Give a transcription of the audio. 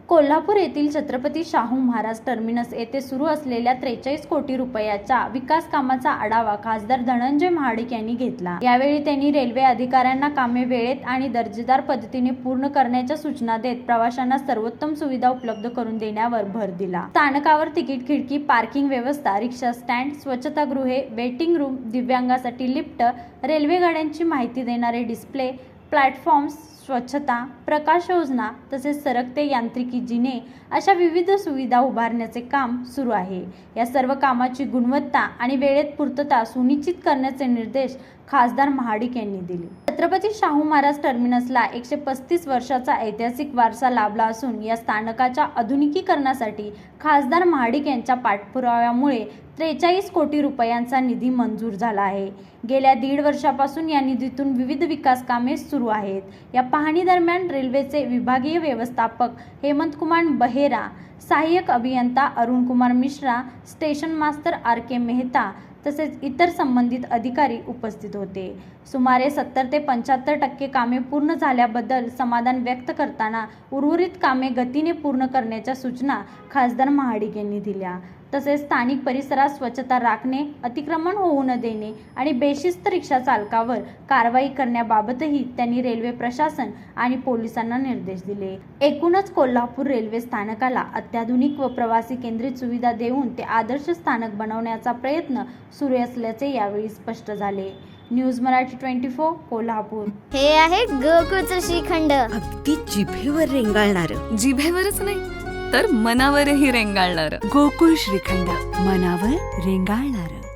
कोल्हापूर येथील छत्रपती शाहू महाराज टर्मिनस येथे सुरू असलेल्या 43 कोटी रुपयाच्या विकास कामाचा आढावा खासदार धनंजय महाडिक यांनी घेतला। यावेळी त्यांनी रेल्वे अधिकाऱ्यांना कामे वेळेत आणि दर्जेदार पद्धतीने पूर्ण करण्याच्या सूचना देत प्रवाशांना सर्वोत्तम सुविधा उपलब्ध करून देण्यावर भर दिला। स्थानकावर तिकीट खिडकी, पार्किंग व्यवस्था, रिक्षा स्टँड, स्वच्छतागृहे, वेटिंग रूम, दिव्यांगासाठी लिफ्ट, रेल्वे गाड्यांची माहिती देणारे डिस्प्ले, प्लॅटफॉर्म्स, स्वच्छता, प्रकाश योजना तसेच सरकते यांत्रिकी जिने अशा विविध सुविधा उभारण्याचे काम सुरू आहे। या सर्व कामाची गुणवत्ता आणि वेळेत पूर्तता सुनिश्चित करण्याचे निर्देश खासदार महाडिक यांनी दिले। छत्रपती शाहू महाराज टर्मिनसला 135 वर्षाचा ऐतिहासिक वारसा लाभला असून या स्थानकाच्या आधुनिकीकरणासाठी खासदार महाडिक यांच्या पाठपुराव्यामुळे 43 कोटी रुपयांचा निधी मंजूर झाला आहे। गेल्या 1.5 वर्षापासून या निधीतून विविध विकास कामे सुरू आहेत। या पाहणी दरम्यान रेल्वेचे विभागीय व्यवस्थापक हेमंत कुमार बहेरा, सहाय्यक अभियंता अरुण कुमार मिश्रा, स्टेशन मास्तर RK मेहता तसेच इतर संबंधित अधिकारी उपस्थित होते। सुमारे 70 ते 75% कामे पूर्ण झाल्याबद्दल समाधान व्यक्त करताना उर्वरित कामे गतीने पूर्ण करण्याच्या सूचना खासदार महाडिक यांनी दिल्या। तसेच स्थानिक परिसरात स्वच्छता राखणे, अतिक्रमण होऊ न देणे आणि बेशिस्त रिक्षा चालकावर कारवाई करण्याबाबतही त्यांनी रेल्वे प्रशासन आणि पोलिसांना निर्देश दिले। एकूणच कोल्हापूर रेल्वे स्थानकाला अत्याधुनिक व प्रवासी केंद्रित सुविधा देऊन ते आदर्श स्थानक बनवण्याचा प्रयत्न सुरू असल्याचे यावेळी स्पष्ट झाले। न्यूज मराठी 24 कोल्हापूर। हे आहे गोकुळचं श्रीखंड, अगदी जिभेवर रेंगाळणार, जिभेवरच नाही तर मनावरही रेंगाळणार गोकुळ श्रीखंड, मनावर रेंगाळणार।